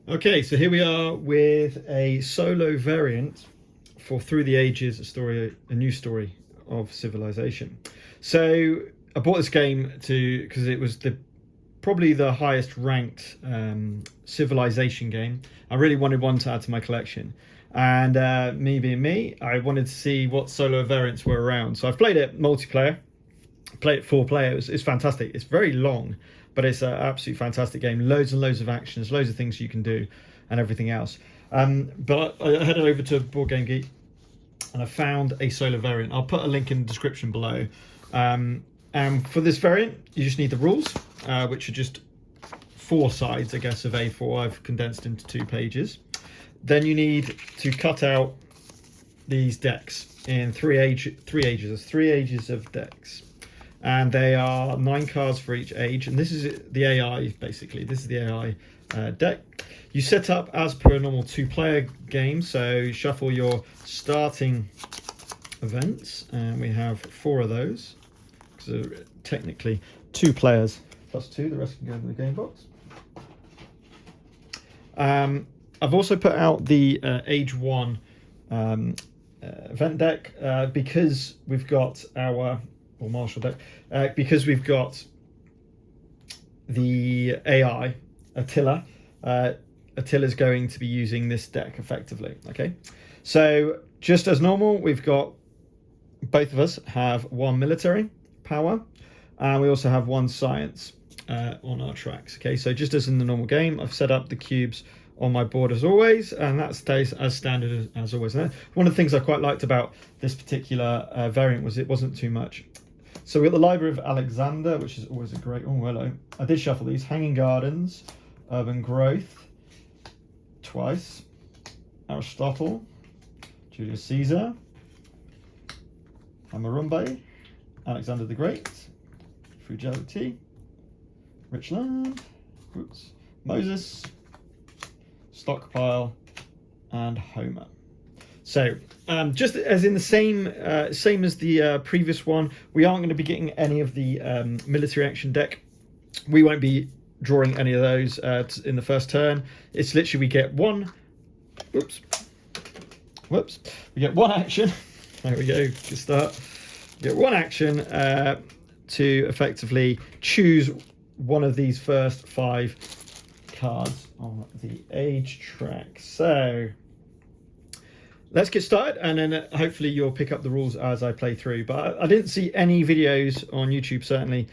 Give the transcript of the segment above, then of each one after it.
Okay, so here we are with a solo variant for Through the Ages, a new story of civilization. So I bought this game because it was probably the highest ranked civilization game. I really wanted one to add to my collection, and me being me, I wanted to see what solo variants were around. So I've played it multiplayer, played it 4 player. It's fantastic. It's very long, but it's an absolutely fantastic game. Loads and loads of actions, loads of things you can do, and everything else. But I headed over to Board Game Geek, and I found a solo variant. I'll put a link in the description below. And for this variant, you just need the rules, which are just 4 sides, I guess, of A4. I've condensed into 2 pages. Then you need to cut out these decks in 3 ages. There's 3 ages of decks, and they are 9 cards for each age. And this is the AI, basically. This is the AI deck. You set up as per a normal 2-player game. So you shuffle your starting events, and we have 4 of those. So technically 2 players plus 2. The rest can go in the game box. I've also put out the Age 1 event deck because we've got our martial deck, because we've got the AI Attila. Attila's going to be using this deck effectively. Okay, so just as normal, we've got both of us have 1 military power, and we also have 1 science on our tracks. Okay, so just as in the normal game, I've set up the cubes on my board as always, and that stays as standard as always. And one of the things I quite liked about this particular variant was it wasn't too much. So we got the Library of Alexander, which is always a great... Oh, hello. I did shuffle these. Hanging Gardens, Urban Growth, twice. Aristotle, Julius Caesar, Hammurabi, Alexander the Great, Frugality, Richland, oops, Moses, Stockpile, and Homer. So just as in the same as the previous one, we aren't going to be getting any of the military action deck. We won't be drawing any of those in the first turn. It's literally we get one. Whoops. We get 1 action. There we go. Good start. We get 1 action to effectively choose one of these first 5 cards on the age track. So let's get started, and then hopefully you'll pick up the rules as I play through. But I didn't see any videos on YouTube, certainly,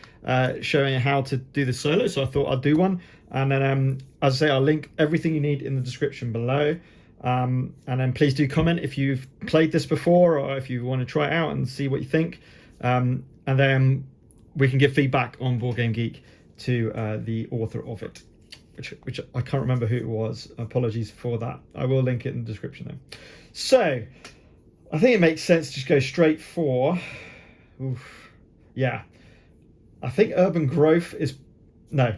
showing how to do this solo, so I thought I'd do one. And then, as I say, I'll link everything you need in the description below. And then please do comment if you've played this before, or if you want to try it out and see what you think. And then we can give feedback on Board Game Geek to the author of it, which I can't remember who it was. Apologies for that. I will link it in the description though. So I think it makes sense to just go straight for, yeah, I think Urban Growth is, no,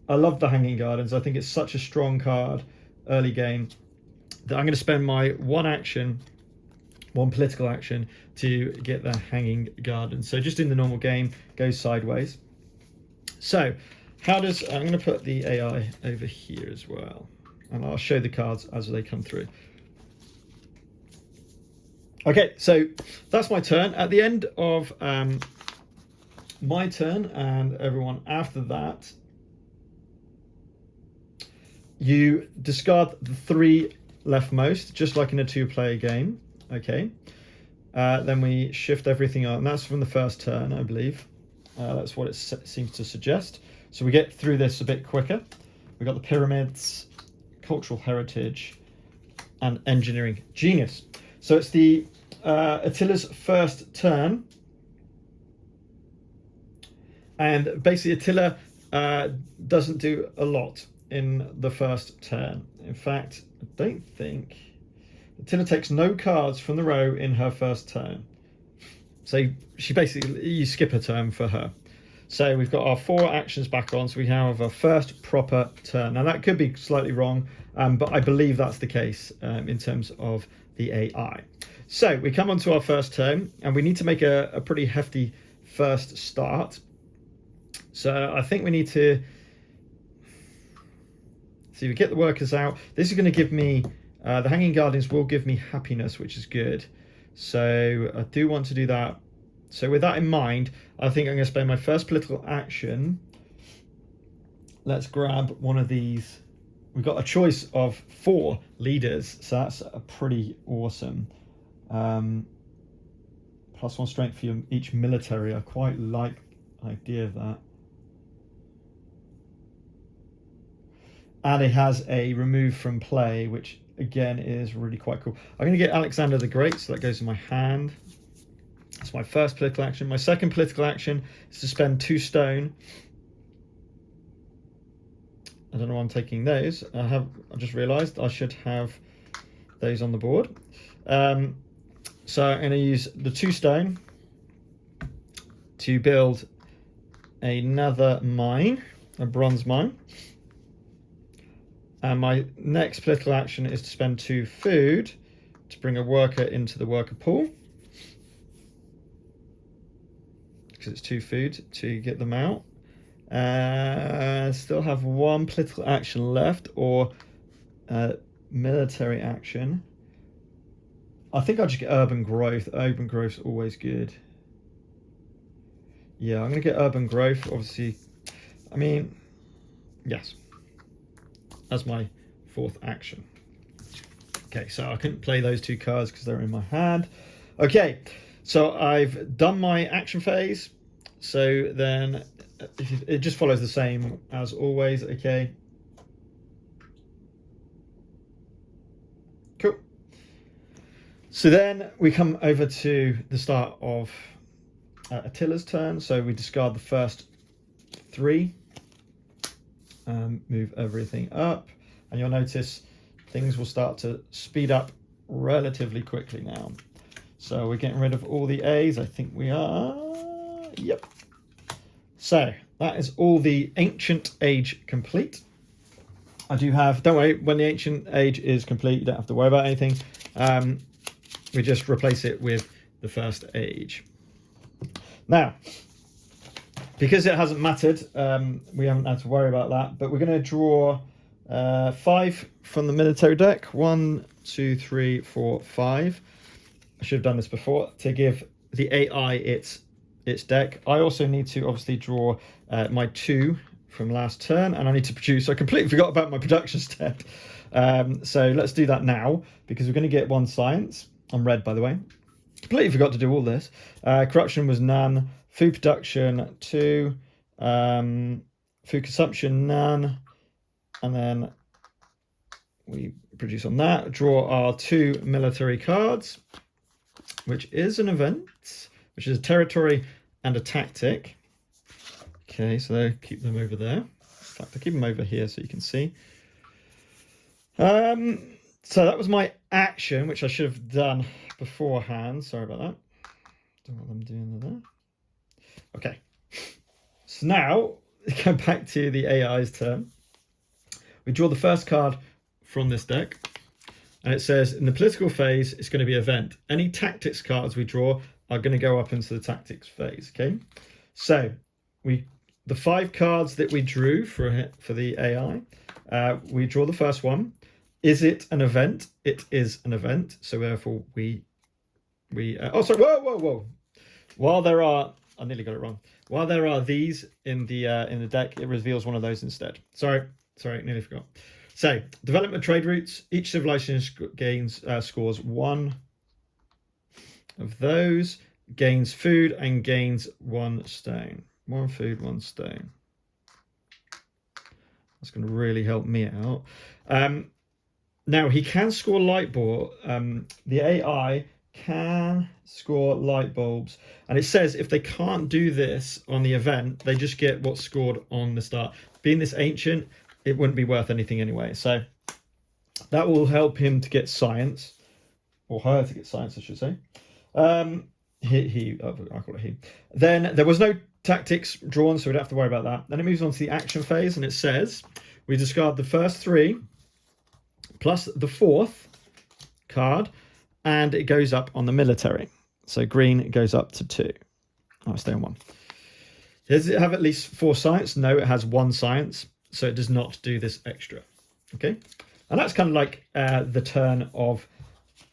I love the Hanging Gardens. I think it's such a strong card early game that I'm going to spend my 1 action, 1 political action to get the Hanging Gardens. So just in the normal game, goes sideways. So I'm going to put the AI over here as well, and I'll show the cards as they come through. Okay, so that's my turn. At the end of my turn and everyone after that, you discard the 3 leftmost, just like in a 2-player game. Okay, then we shift everything up, and that's from the first turn, I believe. That's what it seems to suggest. So we get through this a bit quicker. We've got the pyramids, cultural heritage, and engineering genius. So it's the Attila's first turn. And basically Attila doesn't do a lot in the first turn. In fact, I don't think... Attila takes no cards from the row in her first turn. So she basically, you skip a turn for her. So we've got our 4 actions back on, so we have our first proper turn. Now that could be slightly wrong, but I believe that's the case in terms of the AI. So we come on to our first turn, and we need to make a pretty hefty first start. So I think we need to So if you get the workers out, this is going to give me, the Hanging Guardians will give me happiness, which is good. So I do want to do that. So with that in mind, I think I'm going to spend my first political action. Let's grab one of these. We've got a choice of 4 leaders, so that's pretty awesome. +1 strength for each military. I quite like the idea of that. And it has a remove from play, which again is really quite cool. I'm going to get Alexander the Great, so that goes in my hand. That's my first political action. My second political action is to spend 2 stone. I don't know why I'm taking those. I just realised I should have those on the board. So I'm going to use the 2 stone to build another mine, a bronze mine. And my next political action is to spend 2 food to bring a worker into the worker pool. Because it's 2 food to get them out. Still have 1 political action left, or military action. I think I'll just get urban growth. Urban growth's always good. Yeah, I'm going to get urban growth, obviously. I mean, yes. That's my 4th action. Okay, so I couldn't play those 2 cards because they're in my hand. Okay, so I've done my action phase. So then it just follows the same as always. Okay. Cool. So then we come over to the start of Attila's turn. So we discard the first 3. Move everything up, and you'll notice things will start to speed up relatively quickly now. So we're getting rid of all the A's. I think we are. Yep. So that is all the Ancient Age complete. I do have, don't worry, when the Ancient Age is complete, you don't have to worry about anything. We just replace it with the first age. Now, because it hasn't mattered, we haven't had to worry about that, but we're going to draw 5 from the military deck. 1, 2, 3, 4, 5. I should have done this before to give the AI its deck. I also need to obviously draw my 2 from last turn, and I need to produce. I completely forgot about my production step. So let's do that now, because we're going to get 1 science. I'm red, by the way. Completely forgot to do all this. Corruption was none. Food production 2. Food consumption none. And then we produce on that. Draw our 2 military cards, which is an event, which is a territory and a tactic. Okay, so keep them over there. In fact, I'll keep them over here so you can see. So that was my action, which I should have done beforehand. Sorry about that. Don't want them doing that. Okay. So now, go back to the AI's turn. We draw the first card from this deck. And it says, in the political phase, it's going to be event. Any tactics cards we draw are going to go up into the tactics phase, okay? So, the 5 cards that we drew for the AI, we draw the first one. Is it an event? It is an event. So therefore oh, sorry, whoa. While there are, I nearly got it wrong. While there are these in the deck, it reveals one of those instead. Sorry, nearly forgot. So, development trade routes. Each civilization gains scores 1 of those, gains food, and gains 1 stone. 1 food, 1 stone. That's going to really help me out. Now, he can score light bulb. The AI can score light bulbs. And it says if they can't do this on the event, they just get what's scored on the start. Being this ancient, it wouldn't be worth anything anyway. So that will help him to get science. Or her to get science, I should say. I call it he. Then there was no tactics drawn, so we don't have to worry about that. Then it moves on to the action phase, and it says we discard the first 3 plus the 4th card, and it goes up on the military. So green goes up to 2. I'll stay on 1. Does it have at least 4 science? No, it has 1 science, so it does not do this extra. Okay, and that's kind of like the turn of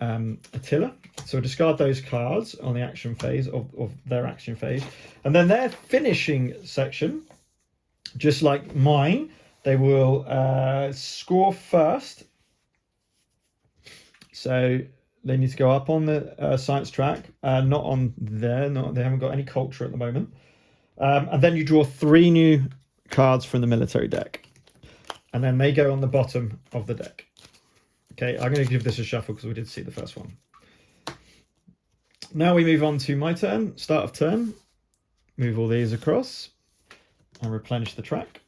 Attila. So discard those cards on the action phase of their action phase, and then their finishing section, just like mine, they will score first. So they need to go up on the science track, not on there. They haven't got any culture at the moment. And then you draw 3 new cards from the military deck, and then they go on the bottom of the deck. Okay, I'm going to give this a shuffle because we did see the first one. Now we move on to my turn, start of turn. Move all these across and replenish the track.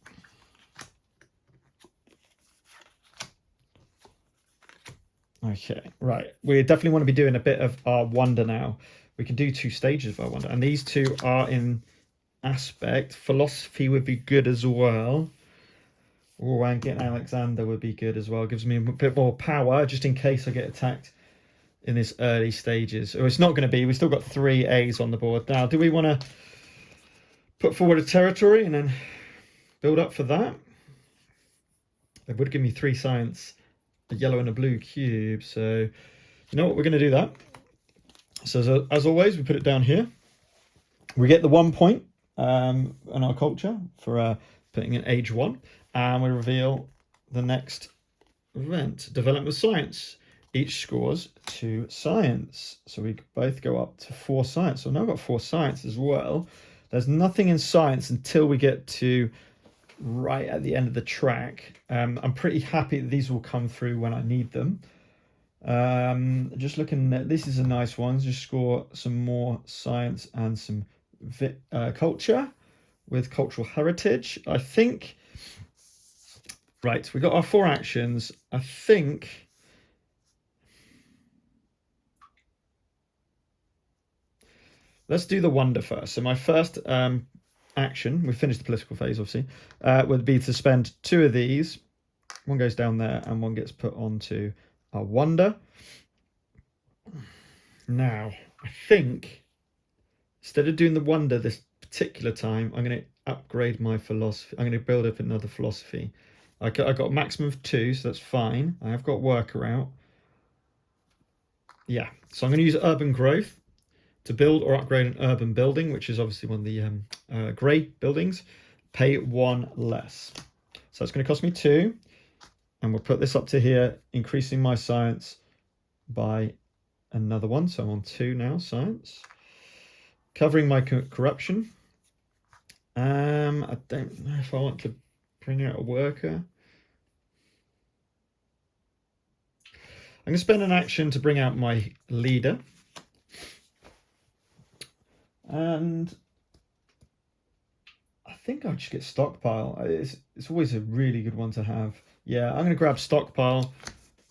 Okay, right. We definitely want to be doing a bit of our wonder now. We can do 2 stages of our wonder, and these 2 are in aspect. Philosophy would be good as well. Oh, and getting Alexander would be good as well. Gives me a bit more power just in case I get attacked in this early stages. Or it's not going to be. We've still got 3 A's on the board. Now, do we want to put forward a territory and then build up for that? It would give me 3 science, a yellow and a blue cube. So, you know what? We're going to do that. So, as always, we put it down here. We get the 1 point in our culture for putting in age 1. And we reveal the next event, development of science. Each scores 2 science. So we both go up to 4 science. So now I've got 4 science as well. There's nothing in science until we get to right at the end of the track. I'm pretty happy that these will come through when I need them. Just looking at, this is a nice one. Just score some more science and some culture with cultural heritage. I think... Right, we got our 4 actions. I think let's do the wonder first. So my first action, we finished the political phase obviously, would be to spend 2 of these. One goes down there and one gets put onto our wonder. Now, I think instead of doing the wonder this particular time, I'm going to upgrade my philosophy. I'm going to build up another philosophy. I got a maximum of 2, so that's fine. I have got worker out. Yeah, so I'm going to use urban growth to build or upgrade an urban building, which is obviously one of the grey buildings. Pay 1 less. So it's going to cost me 2. And we'll put this up to here, increasing my science by another 1. So I'm on 2 now, science. Covering my corruption. I don't know if I want to bring out a worker. I'm going to spend an action to bring out my leader. And I think I'll just get stockpile. It's always a really good one to have. Yeah, I'm going to grab stockpile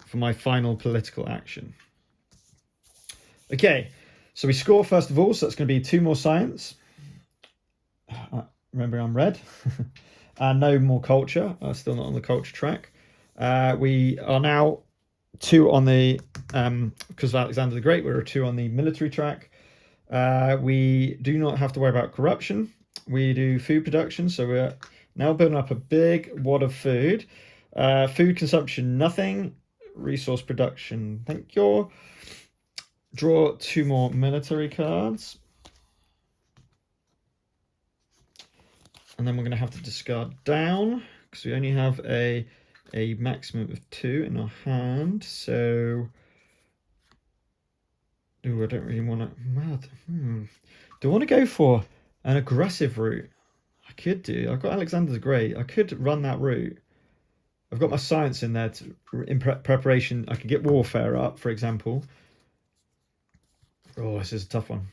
for my final political action. Okay, so we score first of all, so that's going to be 2 more science. Remember, I'm red. And no more culture. Still not on the culture track. We are now 2 on the, because of Alexander the Great, we're 2 on the military track. We do not have to worry about corruption. We do food production, so we're now building up a big wad of food. Food consumption, nothing. Resource production, thank you. Draw 2 more military cards. And then we're going to have to discard down, because we only have a maximum of 2 in our hand. So, ooh, I don't really want to... Do I want to go for an aggressive route? I could do. I've got Alexander the Great. I could run that route. I've got my science in there in preparation. I could get warfare up, for example. Oh, this is a tough one.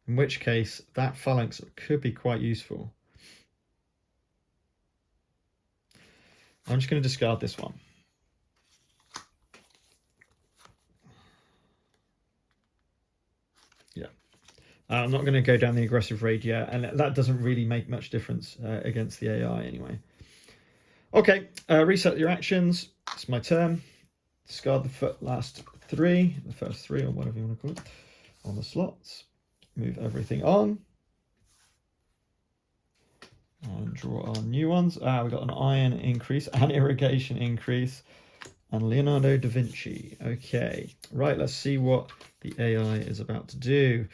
In which case, that phalanx could be quite useful. I'm just going to discard this one. Yeah. I'm not going to go down the aggressive raid yet, and that doesn't really make much difference against the AI anyway. Okay, reset your actions. It's my turn. Discard the last 3, the first 3, or whatever you want to call it, on the slots. Move everything on. And draw our new ones. We got an iron increase, an irrigation increase, and Leonardo da Vinci. Okay, right, let's see what the AI is about to do.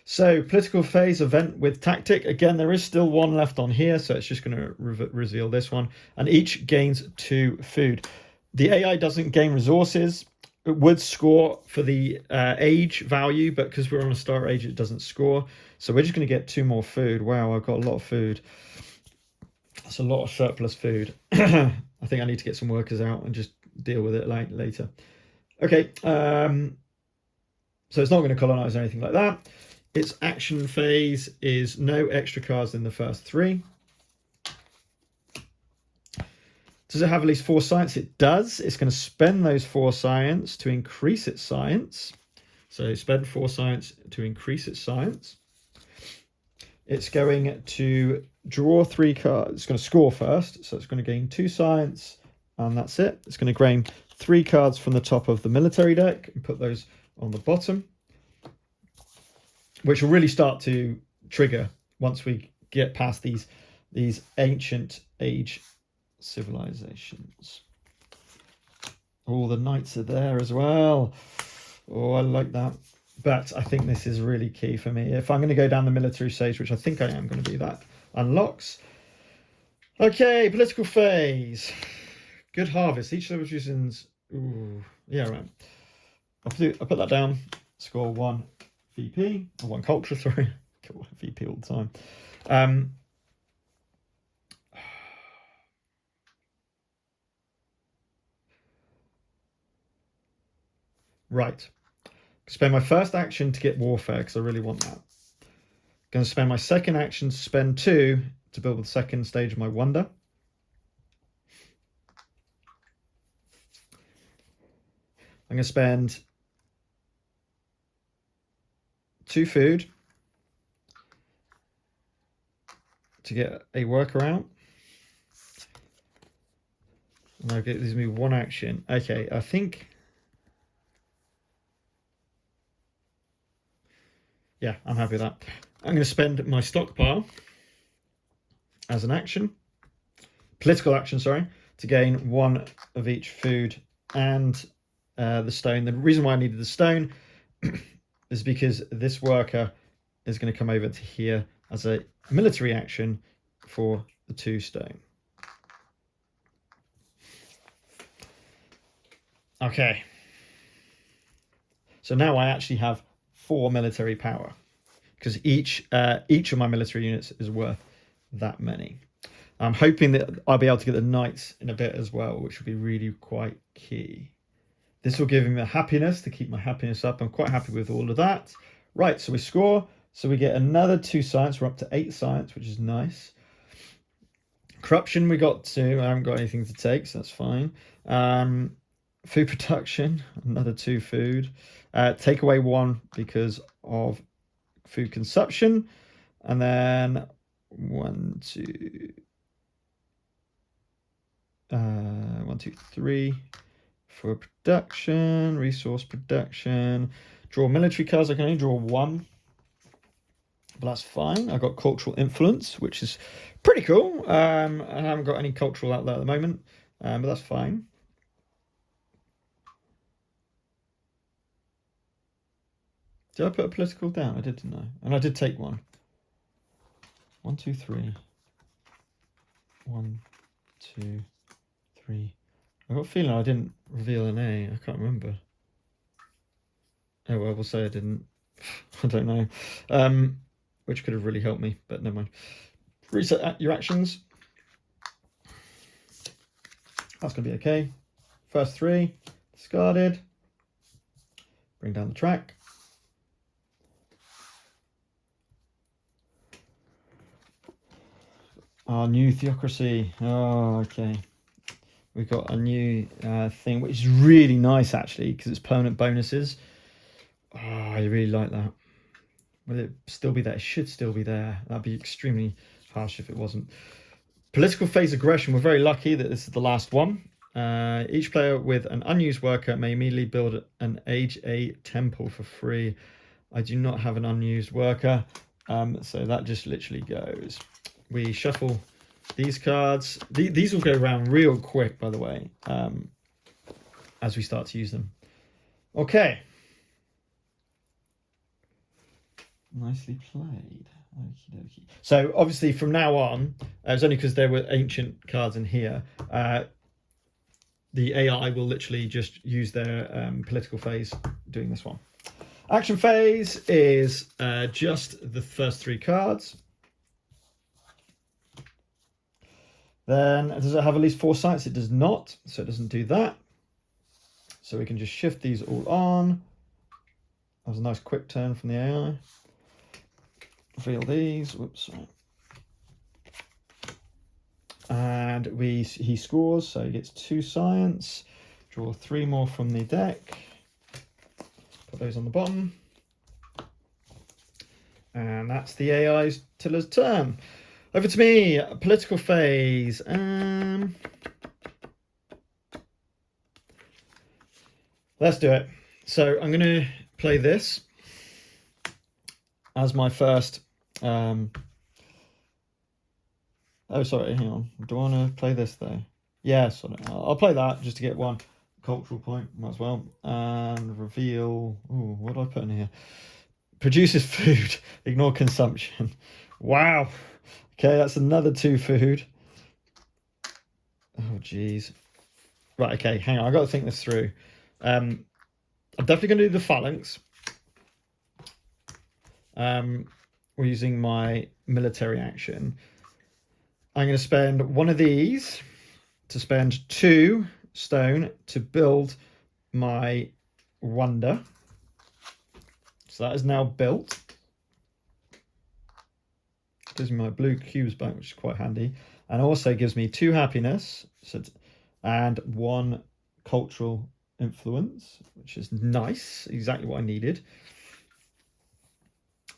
So, political phase event with tactic. Again, there is still one left on here, so it's just going to reveal this one. And each gains 2 food. The AI doesn't gain resources. It would score for the age value, but because we're on a star age, it doesn't score. So we're just going to get 2 more food. Wow, I've got a lot of food. That's a lot of surplus food. I think I need to get some workers out and just deal with it later. Okay, so it's not going to colonize or anything like that. Its action phase is no extra cards in the first 3. Does it have at least 4 science? It does. It's going to spend those 4 science to increase its science. So spend 4 science to increase its science. It's going to draw 3 cards. It's going to score first, so it's going to gain 2 science, and that's it. It's going to gain 3 cards from the top of the military deck and put those on the bottom, which will really start to trigger once we get past these ancient age civilizations. Oh, the knights are there as well. Oh, I like that. But I think this is really key for me. If I'm going to go down the military stage, which I think I am going to do, that unlocks. Okay, political phase. Good harvest. Each of the reasons. Ooh, yeah, right. I'll put that down. Score 1 VP, or 1 culture, sorry. VP all the time. Right. Spend my first action to get warfare because I really want that. Going to spend my second action to spend 2 to build the second stage of my wonder. I'm going to spend 2 food to get a worker out. And I'll get this me 1 action. Okay, I think. Yeah, I'm happy with that. I'm going to spend my stockpile as an action, political action, sorry, to gain 1 of each food and the stone. The reason why I needed the stone is because this worker is going to come over to here as a military action for the 2 stone. Okay. So now I actually have 4 military power because each of my military units is worth that many. I'm hoping that I'll be able to get the knights in a bit as well, which will be really quite key. This will give me the happiness to keep my happiness up. I'm quite happy with all of that. Right, so we score. So we get another 2 science. We're up to 8 science, which is nice. Corruption we got 2. I haven't got anything to take, so that's fine. Food production, another 2 food. Take away 1 because of food consumption. And then 1, 2, 3 for production, resource production. Draw military cards. I can only draw 1, but that's fine. I've got cultural influence, which is pretty cool. I haven't got any cultural out there at the moment, but that's fine. Did I put a political down? I did, didn't I? And I did take 1. 1, 2, 3. 1, 2, 3. I've got a feeling I didn't reveal an A. I can't remember. Oh, well, we'll say I didn't. I don't know. Which could have really helped me, but never mind. Reset your actions. That's going to be okay. First 3. Discarded. Bring down the track. Our new theocracy. Oh, okay. We've got a new thing, which is really nice, actually, because it's permanent bonuses. Oh, I really like that. Will it still be there? It should still be there. That'd be extremely harsh if it wasn't. Political phase aggression. We're very lucky that this is the last one. Each player with an unused worker may immediately build an Age A temple for free. I do not have an unused worker, so that just literally goes. We shuffle these cards. These will go around real quick, by the way, as we start to use them. Okay. Nicely played. Okie dokie. So obviously from now on, it was only because there were ancient cards in here. The AI will literally just use their political phase doing this one. Action phase is just the first 3 cards. Then does it have at least 4 sites? It does not, so it doesn't do that. So we can just shift these all on. That was a nice quick turn from the AI. Reveal these. Whoops. Sorry. And he scores, so he gets 2 science. Draw 3 more from the deck. Put those on the bottom. And that's the AI's Tiller's turn. Over to me, political phase. Let's do it. So I'm going to play this as my first. Oh, sorry, hang on. Do I want to play this though? Yes, I'll play that just to get 1 cultural point. Might as well. And reveal. Ooh, what do I put in here? Produces food. Ignore consumption. Wow. Okay, that's another 2 food. Oh, geez. Right, okay, hang on. I've got to think this through. I'm definitely going to do the phalanx. We're using my military action. I'm going to spend 1 of these to spend 2 stone to build my wonder. So that is now built. Gives me my blue cubes back, which is quite handy. And also gives me 2 happiness and 1 cultural influence, which is nice. Exactly what I needed.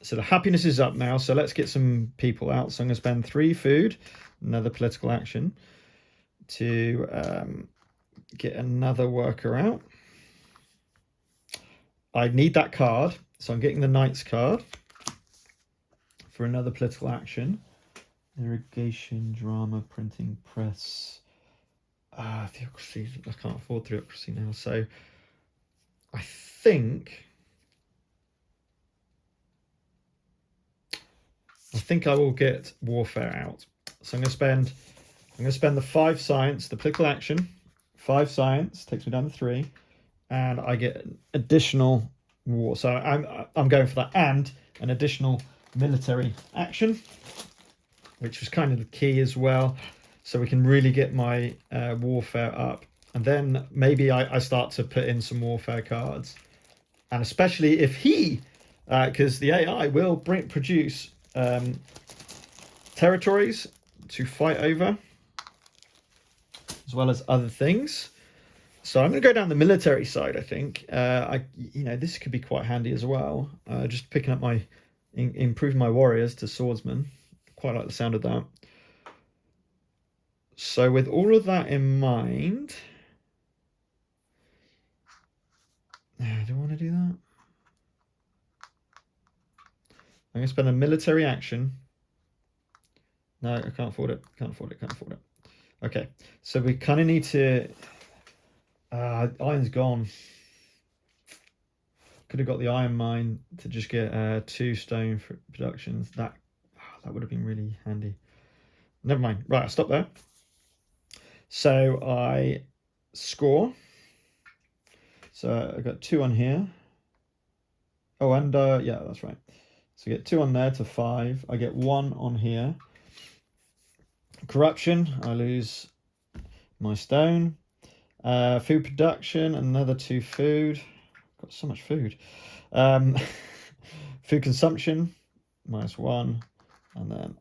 So the happiness is up now. So let's get some people out. So I'm going to spend 3 food, another political action, to get another worker out. I need that card. So I'm getting the Knight's card for another political action. Irrigation, drama, printing, press. Theocracy. I can't afford theocracy now. So I think I will get warfare out. So I'm going to spend the 5 science, the political action, 5 science takes me down to 3, and I get additional war. So I'm going for that, and an additional military action, which was kind of the key as well. So we can really get my warfare up, and then maybe I start to put in some warfare cards, and especially if because the AI will produce territories to fight over, as well as other things. So I'm going to go down the military side. I think this could be quite handy as well. Just picking up improving my warriors to swordsmen. Quite like the sound of that. So with all of that in mind, do I want to do that? I'm going to spend a military action. No, I can't afford it. Can't afford it. Okay, so we kind of need to... iron's gone. Could have got the iron mine to just get 2 stone for productions. That would have been really handy. Never mind. Right, I'll stop there. So I score. So I got 2 on here. Oh, and yeah, that's right. So I get 2 on there to 5. I get 1 on here. Corruption, I lose my stone. Food production, another 2 food. Got so much food. Food consumption, -1. And then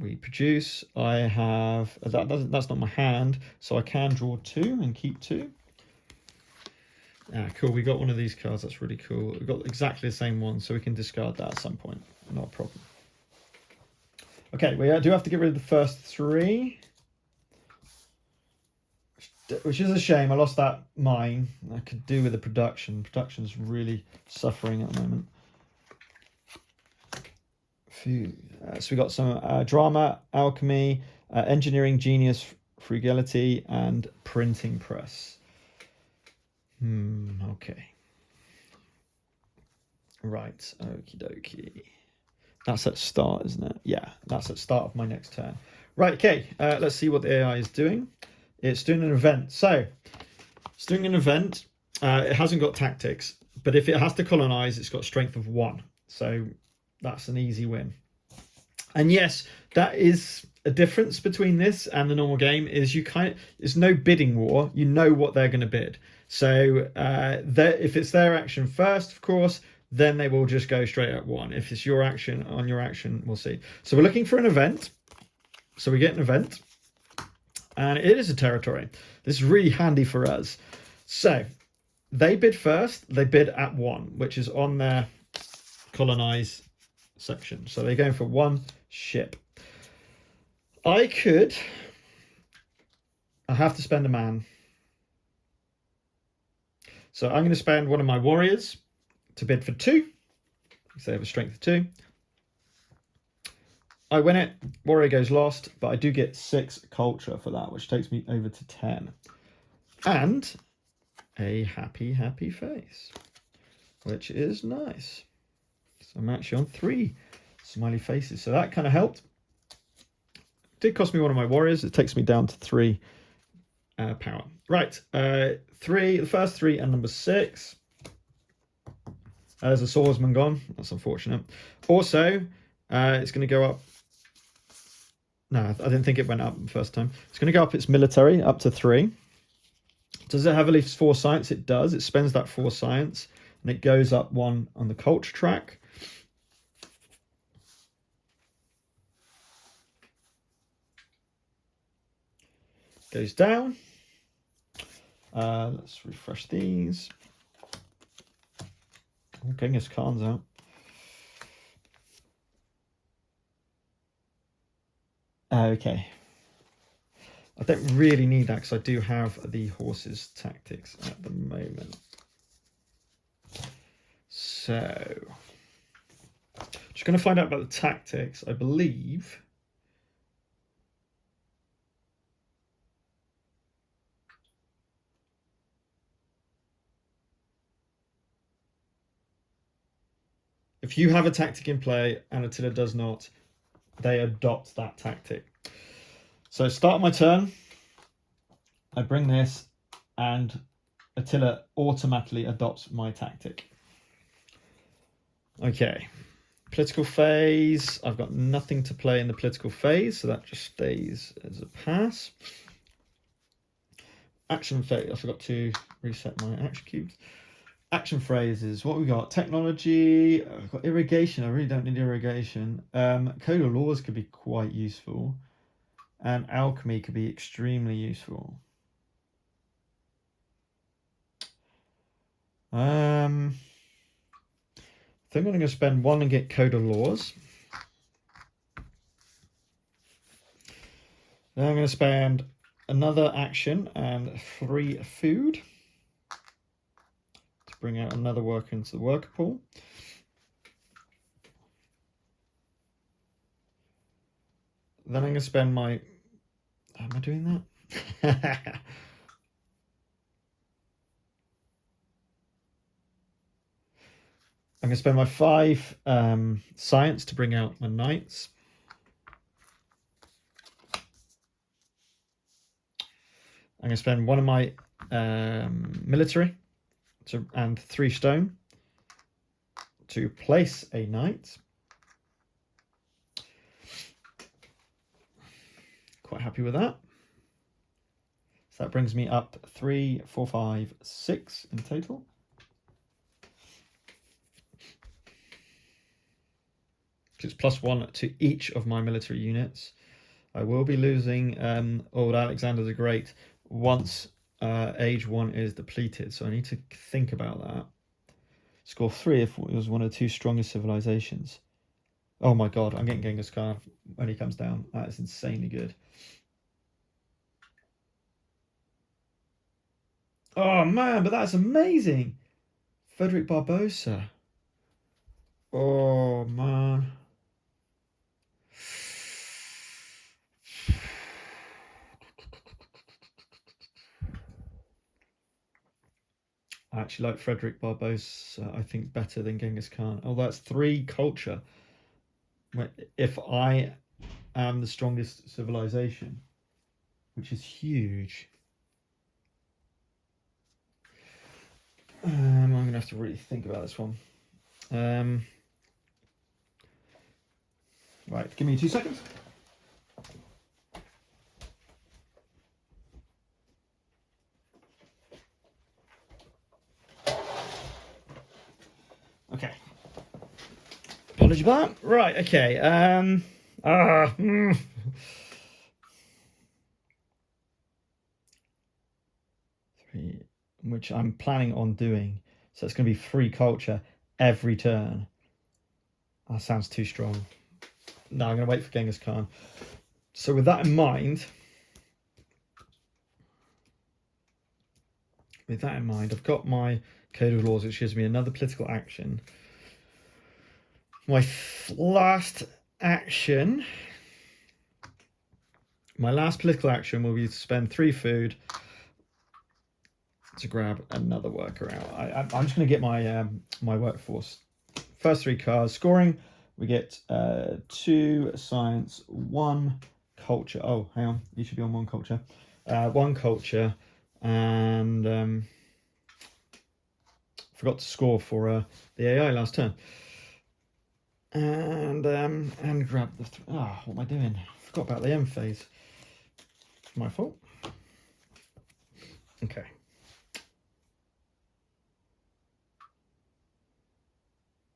we produce. I have... That's not my hand, so I can draw 2 and keep 2. Cool, we got one of these cards. That's really cool. We've got exactly the same one, so we can discard that at some point. Not a problem. Okay, we do have to get rid of the first 3, which is a shame. I lost that mine. I could do with the production. Production's really suffering at the moment. So we got some drama, alchemy, engineering genius, frugality, and printing press. Okay. Right, okie dokie. That's at start, isn't it? Yeah, that's at start of my next turn. Right, okay, let's see what the AI is doing. It's doing an event. So, it's doing an event. It hasn't got tactics, but if it has to colonize, it's got strength of 1. So, that's an easy win. And yes, that is a difference between this and the normal game, is there's no bidding war. You know what they're going to bid. So if it's their action first, of course, then they will just go straight at 1. If it's your action, on your action, we'll see. So we're looking for an event. So we get an event. And it is a territory. This is really handy for us. So they bid first. They bid at 1, which is on their colonize section. So they're going for 1 ship. I have to spend a man. So I'm going to spend one of my warriors to bid for 2. So they have a strength of 2. I win it. Warrior goes lost, but I do get 6 culture for that, which takes me over to 10. And a happy, happy face, which is nice. So I'm actually on 3 smiley faces. So that kind of helped. It did cost me one of my warriors. It takes me down to 3 power. Right, 3, the first 3 and number 6. There's a swordsman gone. That's unfortunate. Also, it's going to go up. No, I didn't think it went up the first time. It's going to go up its military, up to 3. Does it have at least 4 science? It does. It spends that 4 science, and it goes up 1 on the culture track. Goes down. Let's refresh these. Oh, Genghis Khan's out. Okay. I don't really need that because I do have the horses tactics at the moment. So, just going to find out about the tactics. I believe if you have a tactic in play and Attila does not, they adopt that tactic. So start my turn. I bring this and Attila automatically adopts my tactic. Okay. Political phase. I've got nothing to play in the political phase, so that just stays as a pass. Action phase. I forgot to reset my action cubes. Action phrases. What we got? Technology. I've got irrigation. I really don't need irrigation. Code of laws could be quite useful. And alchemy could be extremely useful. I think I'm going to spend 1 and get Code of Laws. Then I'm going to spend another action and 3 food to bring out another worker into the worker pool. Then I'm going to spend my... Am I doing that? I'm going to spend my 5 science to bring out my knights. I'm going to spend 1 of my military and 3 stone to place a knight. Quite happy with that. So that brings me up 3, 4, 5, 6 in total. It's +1 to each of my military units. I will be losing old Alexander the Great once age 1 is depleted, so I need to think about that. Score 3 if it was one of the 2 strongest civilizations. Oh my god, I'm getting Genghis Khan when he comes down. That is insanely good. Oh man, but that's amazing. Frederick Barbarossa. Oh man. I actually like Frederick Barbarossa, I think, better than Genghis Khan. Oh, that's 3 culture. If I am the strongest civilization, which is huge. I'm going to have to really think about this one. Right, give me 2 seconds. Okay. Apology about that. Right, okay. Three, which I'm planning on doing. So it's going to be 3 culture every turn. That sounds too strong. No, I'm going to wait for Genghis Khan. So with that in mind, I've got my Code of Laws, which gives me another political action. My last political action will be to spend 3 food to grab another worker out. I'm just going to get my my workforce. First 3 cards. Scoring, we get 2 science, 1 culture. Oh, hang on. You should be on 1 culture. 1 culture, and forgot to score for the AI last turn. And grab the. What am I doing? Forgot about the end phase. My fault. Okay.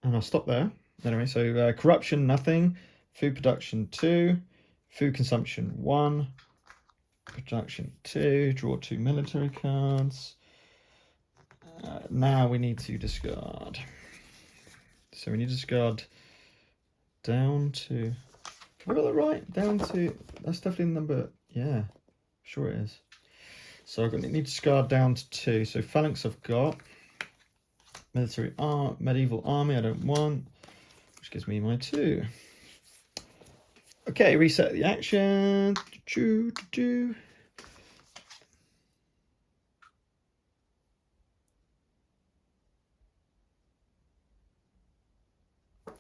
And I'll stop there. Anyway, so corruption, nothing. Food production, 2. Food consumption, 1. Production, 2. Draw 2 military cards. Now we need to discard. So we need to discard down to... Have I got that right? Down to... That's definitely the number... Yeah, sure it is. So I'm going to need to discard down to 2. So phalanx I've got. Medieval army I don't want, which gives me my 2. Okay, reset the action.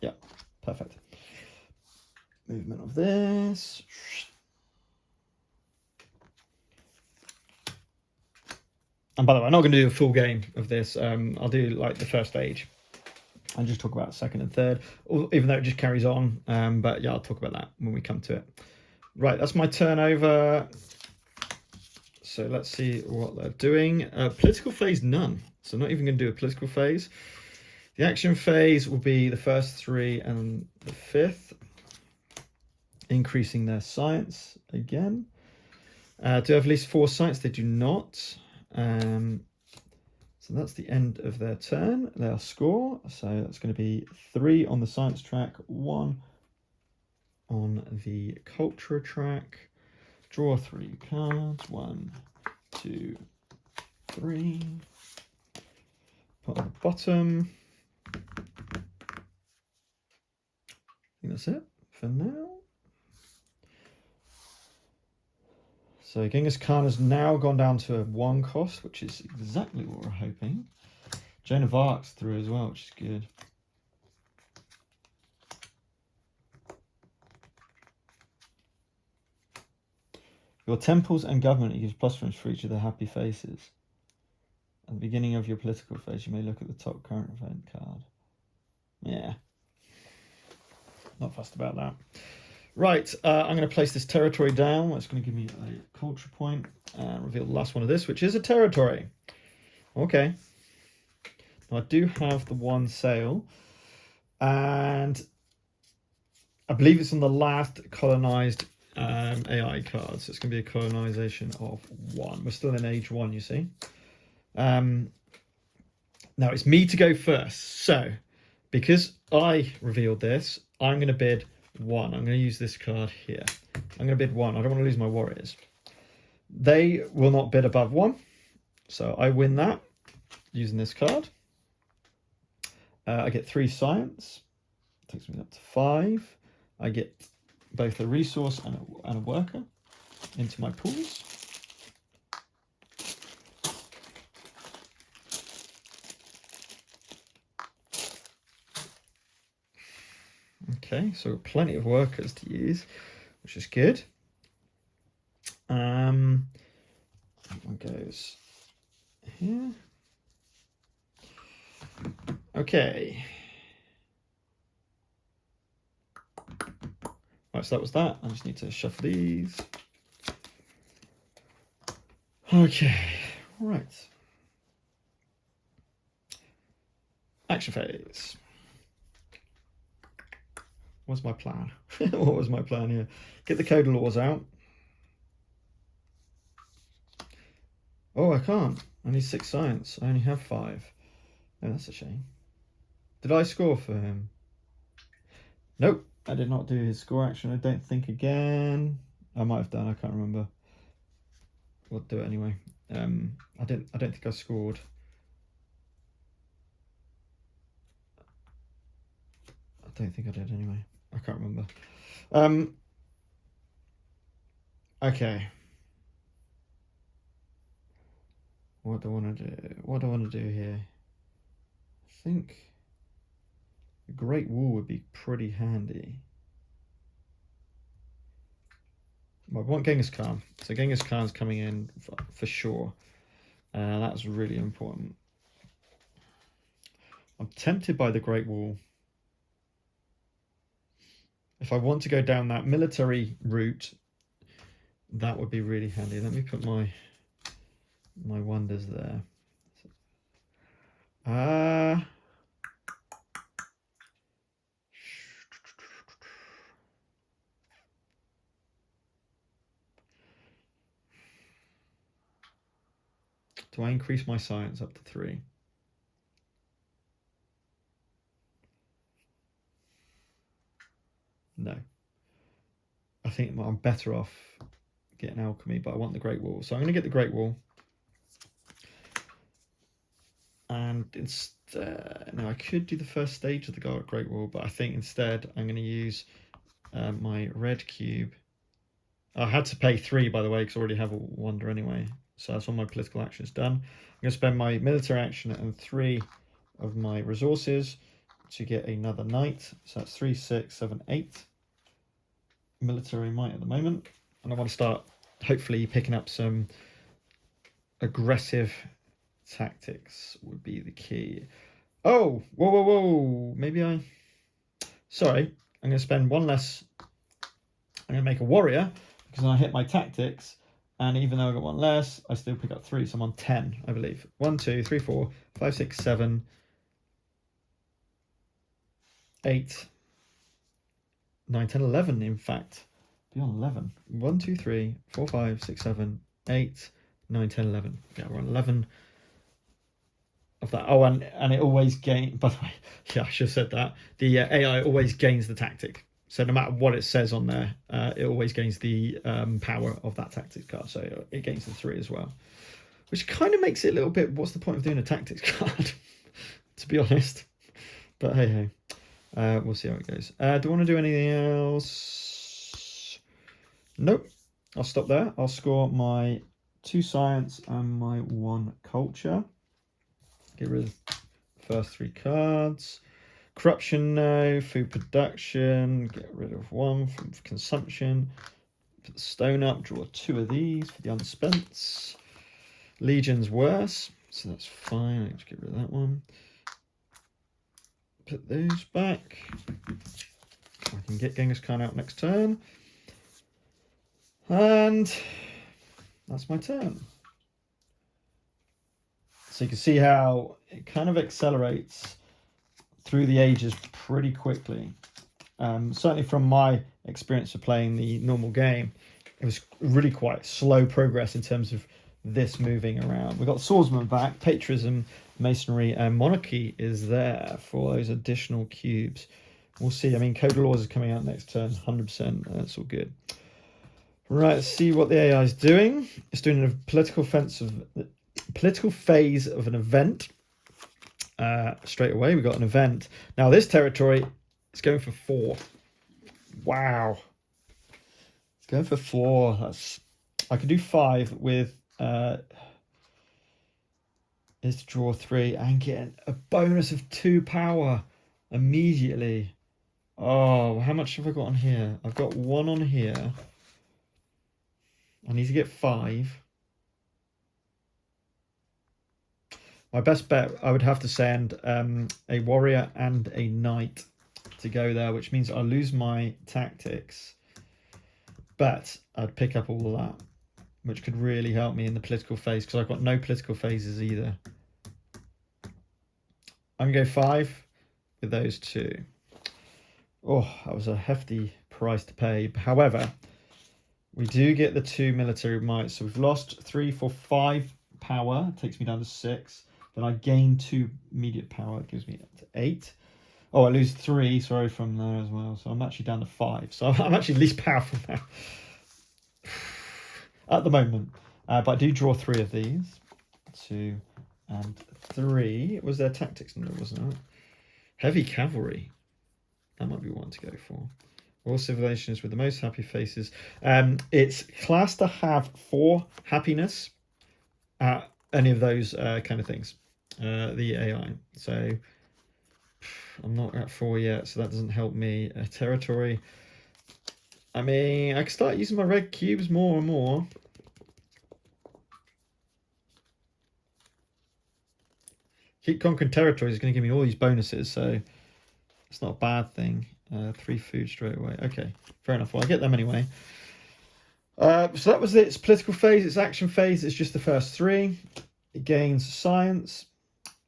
Yeah, perfect. Movement of this. And by the way, I'm not going to do a full game of this. I'll do like the first stage and just talk about second and third, even though it just carries on. But yeah, I'll talk about that when we come to it. Right, that's my turnover. So let's see what they're doing. Political phase, none. So I'm not even going to do a political phase. The action phase will be the first 3 and the 5th, increasing their science again. Do they have at least 4 science? They do not. So that's the end of their turn, their score. So that's going to be 3 on the science track, 1 on the culture track. Draw 3 cards, 1, 2, 3. Put on the bottom. I think that's it for now. So Genghis Khan has now gone down to a 1 cost, which is exactly what we're hoping. Joan of Arc's through as well, which is good. Your temples and government, it gives +1 for each of their happy faces. At the beginning of your political phase, you may look at the top current event card. Yeah. Not fussed about that. Right, I'm going to place this territory down. That's going to give me a culture point and reveal the last one of this, which is a territory. Okay. Now, I do have the 1 sale, and I believe it's on the last colonized AI card, so it's going to be a colonization of 1. We're still in age 1, you see. Now, it's me to go first. So, because I revealed this, I'm going to bid 1. I'm going to use this card here. I'm going to bid 1. I don't want to lose my warriors. They will not bid above 1. So I win that using this card. I get 3 science. Takes me up to 5. I get both a resource and a worker into my pools. Okay, so plenty of workers to use, which is good. One goes here. Okay. Right, so that was that. I just need to shuffle these. Okay, right. Action phase. What's my plan? What was my plan here? Get the code of laws out. Oh, I can't. I need 6 science. I only have 5. Oh, that's a shame. Did I score for him? Nope, I did not do his score action. I don't think again. I might have done. I can't remember. We'll do it anyway. I don't think I scored. I don't think I did anyway. I can't remember. Okay. What do I want to do? What do I want to do here? I think the Great Wall would be pretty handy. I want Genghis Khan. So Genghis Khan's coming in for sure. That's really important. I'm tempted by the Great Wall. If I want to go down that military route, that would be really handy. Let me put my wonders there. Do I increase my science up to 3? No. I think I'm better off getting alchemy, but I want the Great Wall. So I'm going to get the Great Wall. And instead, now I could do the first stage of the Great Wall, but I think instead I'm going to use my red cube. I had to pay 3, by the way, because I already have a wonder anyway. So that's all my political actions done. I'm going to spend my military action and 3 of my resources to get another knight. So that's 3, 6, 7, 8 military might at the moment. And I want to start hopefully picking up some aggressive tactics would be the key. Oh, whoa. Maybe sorry, I'm going to spend 1 less. I'm going to make a warrior because I hit my tactics. And even though I got 1 less, I still pick up 3. So I'm on 10, I believe. 1, 2, 3, 4, 5, 6, 7, 8, 9, 10, 11, in fact. Be on 11. 1, 2, 3, 4, 5, 6, 7, 8, 9, 10, 11. Yeah, we're on 11 of that. Oh, and it always gains, by the way, yeah, I should have said that. The AI always gains the tactic. So no matter what it says on there, it always gains the power of that tactics card. So it gains the 3 as well. Which kind of makes it a little bit, what's the point of doing a tactics card? To be honest. But hey. We'll see how it goes. Do I want to do anything else? Nope. I'll stop there. I'll score my 2 science and my 1 culture. Get rid of the first 3 cards. Corruption, no. Food production. Get rid of 1 from consumption. Put the stone up. Draw 2 of these for the unspents. Legion's worse, so that's fine. Let's get rid of that one. Put those back. I can get Genghis Khan out next turn. And that's my turn. So you can see how it kind of accelerates through the ages pretty quickly. Certainly from my experience of playing the normal game, it was really quite slow progress in terms of this moving around. We've got swordsman back, patriotism, masonry, and monarchy is there for those additional cubes. We'll see. I mean, Code of Laws is coming out next turn, 100%. That's all good. Right, let's see what the AI is doing. It's doing a political phase of an event. Straight away, we've got an event. Now, this territory is going for 4. Wow. It's going for 4. I could do 5 with is to draw 3 and get a bonus of 2 power immediately. Oh, how much have I got on here? I've got 1 on here. I need to get 5. My best bet, I would have to send a warrior and a knight to go there, which means I lose my tactics. But I'd pick up all of that, which could really help me in the political phase, because I've got no political phases either. I'm going to go 5 with those 2. Oh, that was a hefty price to pay. However, we do get the 2 military might. So we've lost 3 for 5 power. It takes me down to 6. Then I gain 2 immediate power. It gives me up to 8. Oh, I lose 3, sorry, from there as well. So I'm actually down to 5. So I'm actually least powerful now. At the moment. But I do draw 3 of these. 2 and 3. It was their tactics number, wasn't it? Heavy cavalry. That might be one to go for. All civilizations with the most happy faces. It's class to have 4 happiness at any of those kind of things. The AI. So I'm not at 4 yet, so that doesn't help me. Territory. I mean, I can start using my red cubes more and more. Keep conquering territories is going to give me all these bonuses, so it's not a bad thing. 3 food straight away. Okay, fair enough. Well, I get them anyway. So that was its political phase. Its action phase is just the first 3. It gains science.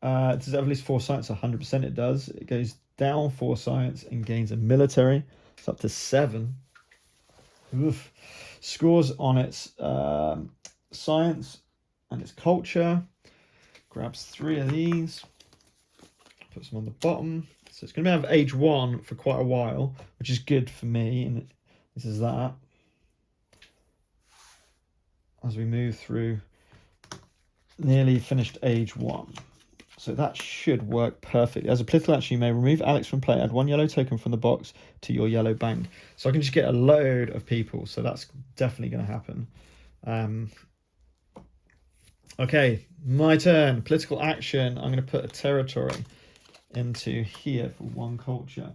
Does it have at least 4 science? 100% it does. It goes down 4 science and gains a military. It's up to 7. Oof. Scores on its science and its culture. Grabs 3 of these. Puts them on the bottom. So it's going to have age 1 for quite a while, which is good for me. And this is that. As we move through nearly finished age 1. So that should work perfectly. As a political action, you may remove Alex from play, add 1 yellow token from the box to your yellow bank. So I can just get a load of people. So that's definitely going to happen. Okay, my turn. Political action. I'm going to put a territory into here for 1 culture.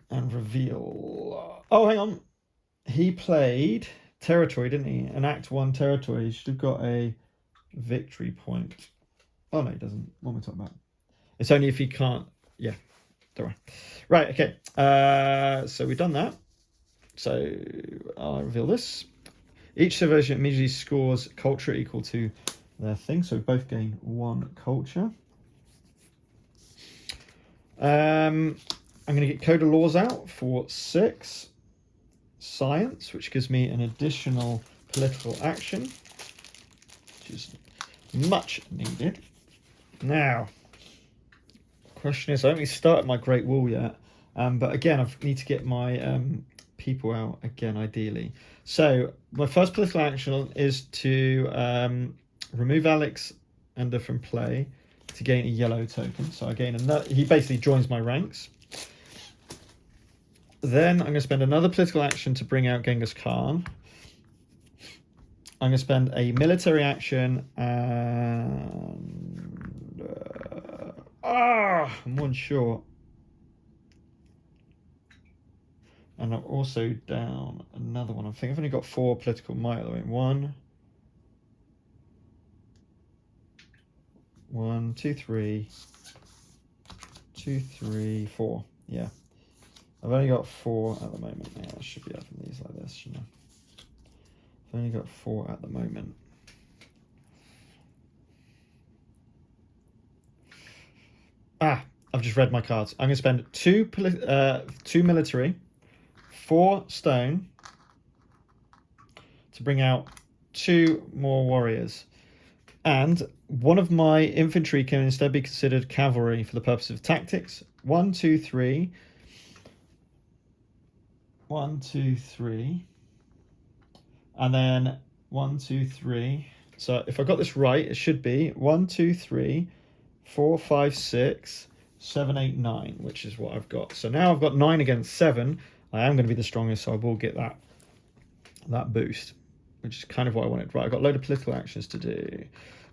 And reveal. Oh, hang on. He played territory, didn't he? An Act 1 territory. He should have got a victory point. Oh, no, he doesn't. What am I talking about? It's only if he can't. Yeah, don't worry. Right, okay. So we've done that. So I'll reveal this. Each civilization immediately scores culture equal to their thing. So we both gain 1 culture. I'm going to get Code of Laws out for 6 science, which gives me an additional political action, which is much needed. Now, question is, I haven't even started my Great Wall yet, but again, I need to get my people out again, ideally. So my first political action is to remove Alexander from play to gain a yellow token. So I gain another. He basically joins my ranks. Then I'm going to spend another political action to bring out Genghis Khan. I'm going to spend a military action and I'm 1 short. And I'm also down another one. I think I've only got 4 political might at the moment. 1, 2, 3, 2, 3, 4. Yeah. I've only got 4 at the moment. Yeah, I should be having these like this, shouldn't I? I've only got 4 at the moment. I've just read my cards. I'm going to spend 2 military, 4 stone to bring out 2 more warriors. And 1 of my infantry can instead be considered cavalry for the purpose of tactics. 1, 2, 3. 1, 2, 3. And then 1, 2, 3. So if I got this right, it should be 1, 2, 3, 4, 5, 6, 7, 8, 9, which is what I've got. So now I've got 9 against 7. I am going to be the strongest, so I will get that boost, which is kind of what I wanted. Right, I've got a load of political actions to do.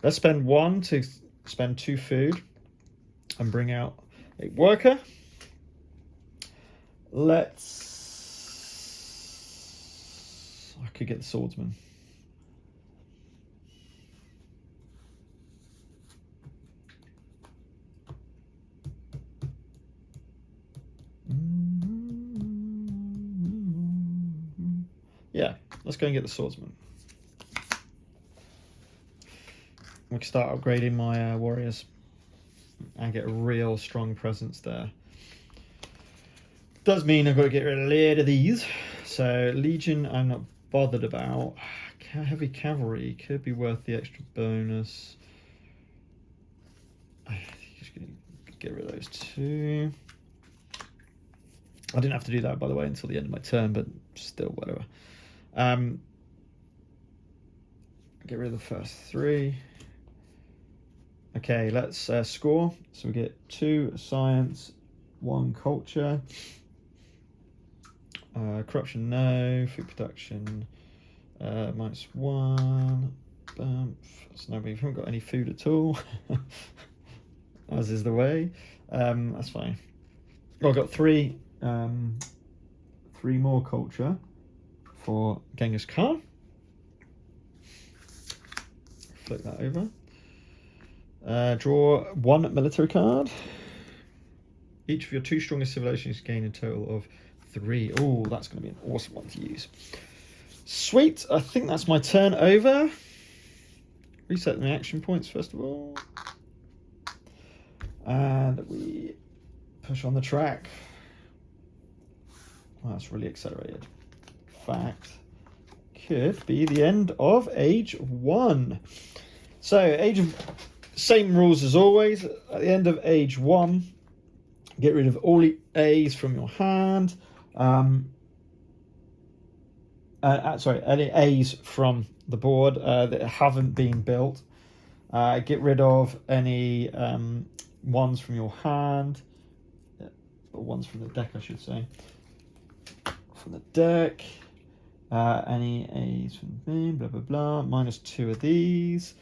Let's spend 1 to spend 2 food and bring out a worker. I could get the swordsman. Yeah, let's go and get the swordsman. We can start upgrading my warriors and get a real strong presence there. Does mean I've got to get rid of a load of these. So Legion I'm not bothered about. Heavy cavalry could be worth the extra bonus. I think just going to get rid of those two. I didn't have to do that, by the way, until the end of my turn, but still, whatever. Get rid of the first three. Okay, let's score. So we get 2 science, 1 culture. Corruption, no. Food production, -1. So no, we haven't got any food at all, as is the way. That's fine. Well, I've got 3 more culture for Genghis Khan. Flip that over. Draw 1 military card. Each of your 2 strongest civilizations gain a total of 3. Oh, that's going to be an awesome one to use. Sweet. I think that's my turn over. Reset the action points first of all. And we push on the track. Oh, that's really accelerated. Fact. Could be the end of Age 1. So, same rules as always. At the end of Age 1, get rid of all the A's from your hand. Any A's from the board that haven't been built. Get rid of any ones from your hand. Or ones from the deck, I should say. From the deck. Any A's from the thing, blah, blah, blah. -2 of these.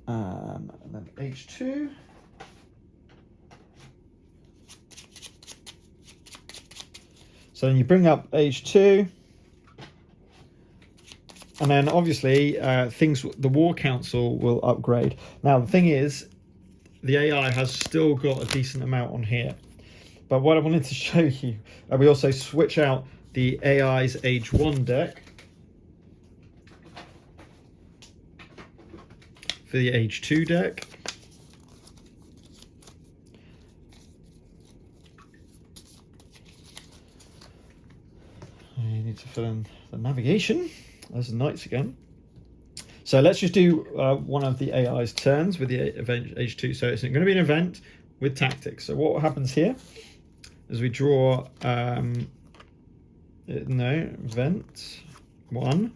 And then H2. So then you bring up H2. And then obviously the War Council will upgrade. Now the thing is, the AI has still got a decent amount on here. But what I wanted to show you, we also switch out the AI's Age 1 deck for the Age 2 deck. You need to fill in the navigation. There's the knights again. So let's just do one of the AI's turns with the event Age 2. So it's going to be an event with tactics. So what happens here is we draw event 1.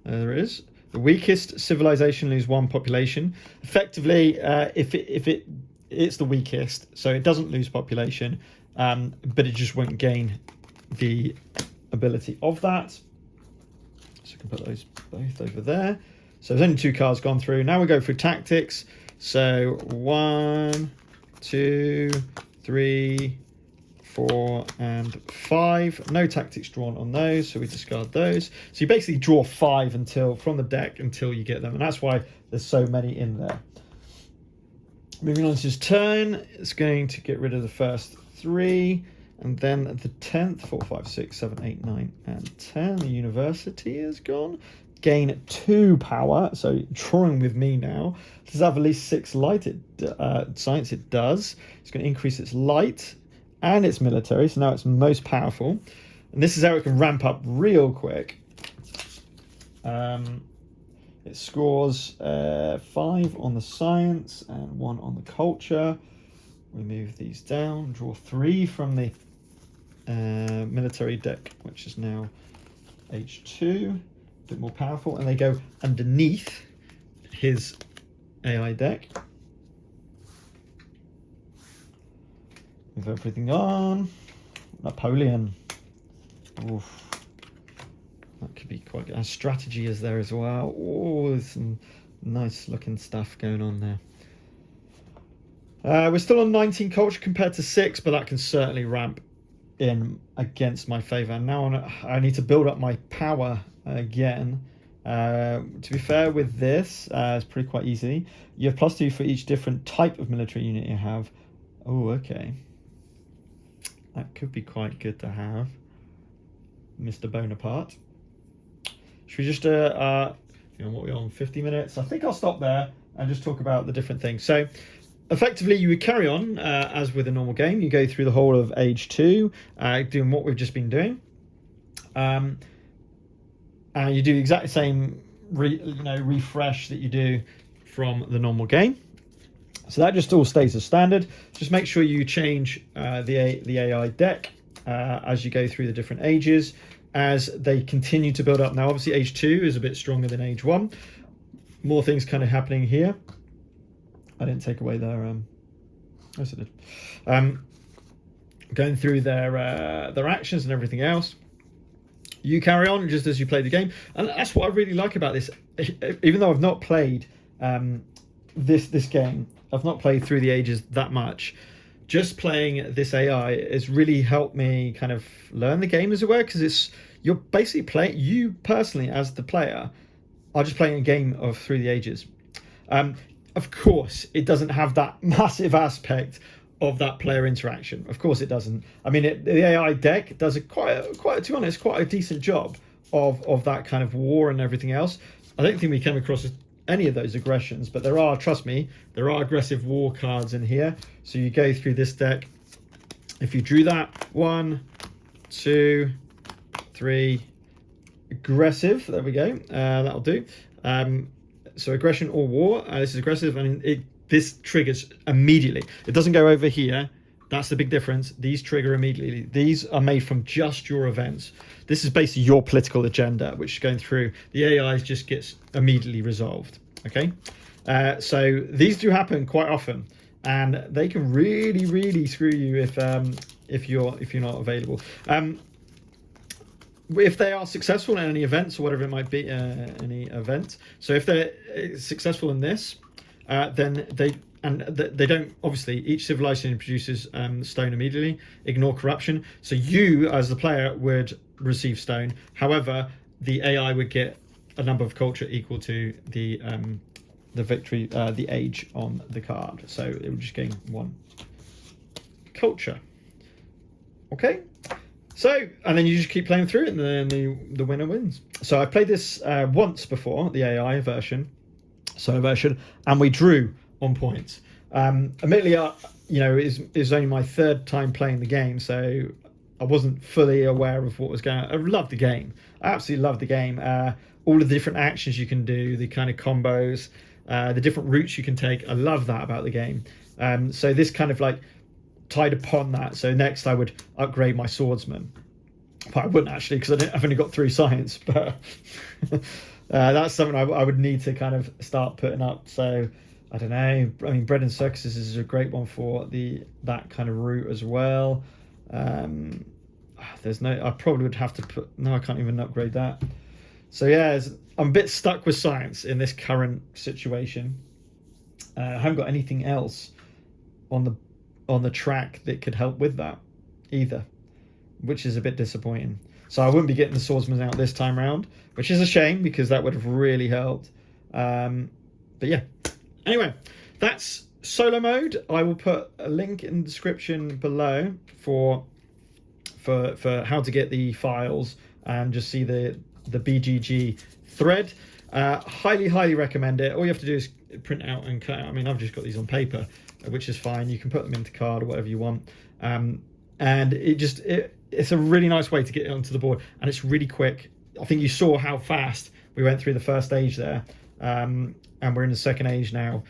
There it is. The weakest civilization lose 1 population. Effectively, it's the weakest, so it doesn't lose population, but it just won't gain the ability of that. So I can put those both over there. So there's only 2 cards gone through. Now we go through tactics. So 1, 2, 3, 4, and 5. No tactics drawn on those, so we discard those. So you basically draw 5 from the deck until you get them, and that's why there's so many in there. Moving on to his turn, it's going to get rid of the first 3, and then the 10th, 4, 5, 6, 7, 8, 9, and 10. The university is gone. Gain 2 power, so drawing with me now. Does it have at least 6 light? Science, it does. It's going to increase its light and its military, so now it's most powerful. And this is how it can ramp up real quick. It scores 5 on the science and 1 on the culture. We move these down, draw 3 from the military deck, which is now H2, a bit more powerful, and they go underneath his AI deck. Move everything on. Napoleon. Oof. That could be quite good. And strategy is there as well. Oh, there's some nice looking stuff going on there. We're still on 19 culture compared to 6, but that can certainly ramp in against my favour. Now I need to build up my power again. To be fair with this, it's pretty quite easy. You have +2 for each different type of military unit you have. Oh, okay. That could be quite good to have, Mr. Bonaparte. Should we just, what are we on, 50 minutes? I think I'll stop there and just talk about the different things. So, effectively, you would carry on as with a normal game. You go through the whole of Age 2, doing what we've just been doing. And you do the exact same refresh that you do from the normal game. So that just all stays as standard. Just make sure you change the AI deck as you go through the different ages, as they continue to build up. Now, obviously, Age 2 is a bit stronger than Age 1. More things kind of happening here. I didn't take away their... yes, I did. Going through their actions and everything else. You carry on just as you play the game. And that's what I really like about this. Even though I've not played this game, I've not played through the ages that much, just playing this AI has really helped me kind of learn the game, as it were, because you're basically playing, you personally as the player are just playing a game of Through the Ages. Of course, it doesn't have that massive aspect of that player interaction. Of course it doesn't. I mean, the AI deck does to be honest, quite a decent job of that kind of war and everything else. I don't think we came across any of those aggressions, but there are, trust me, there are aggressive war cards in here. So you go through this deck. If you drew that, 1, 2, 3, aggressive, there we go, that'll do. So aggression or war, this is aggressive, and this triggers immediately. It doesn't go over here. That's the big difference. These trigger immediately. These are made from just your events. This is basically your political agenda, which is going through. The AI just gets immediately resolved. Okay, so these do happen quite often, and they can really, really screw you if you're not available. If they are successful in any events or whatever it might be, any event. So if they're successful in this, then they don't, obviously each civilization produces stone immediately. Ignore corruption. So you as the player would receive stone. However, the AI would get a number of culture equal to the victory, the age on the card. So it would just gain 1 culture. Okay. So, and then you just keep playing through it, and then the winner wins. So I played this once before, the AI version, solo version, and we drew on points. Admittedly, it's only my 3rd time playing the game, so I wasn't fully aware of what was going on. I loved the game. I absolutely loved the game. All of the different actions you can do, the kind of combos, the different routes you can take. I love that about the game. So this kind of like tied upon that. So next I would upgrade my swordsman, but I wouldn't actually, because I've only got 3 science, but that's something I would need to kind of start putting up. So I don't know, I mean, bread and circuses is a great one for that kind of route as well. I probably would have to put, no, I can't even upgrade that. So yeah, I'm a bit stuck with science in this current situation. I haven't got anything else on the track that could help with that either, which is a bit disappointing. So I wouldn't be getting the swordsman out this time round, which is a shame because that would have really helped. But yeah, anyway, that's solo mode. I will put a link in the description below for how to get the files and just see the BGG thread. Highly recommend it. All you have to do is print out and cut out. I mean, I've just got these on paper, which is fine. You can put them into card or whatever you want. And it's a really nice way to get it onto the board, and it's really quick. I think you saw how fast we went through the first age there, and we're in the second age now.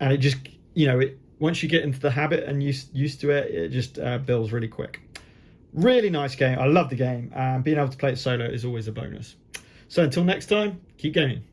And it just, once you get into the habit and used to it, it just builds really quick. Really nice game. I love the game, and being able to play it solo is always a bonus. So until next time, keep gaming.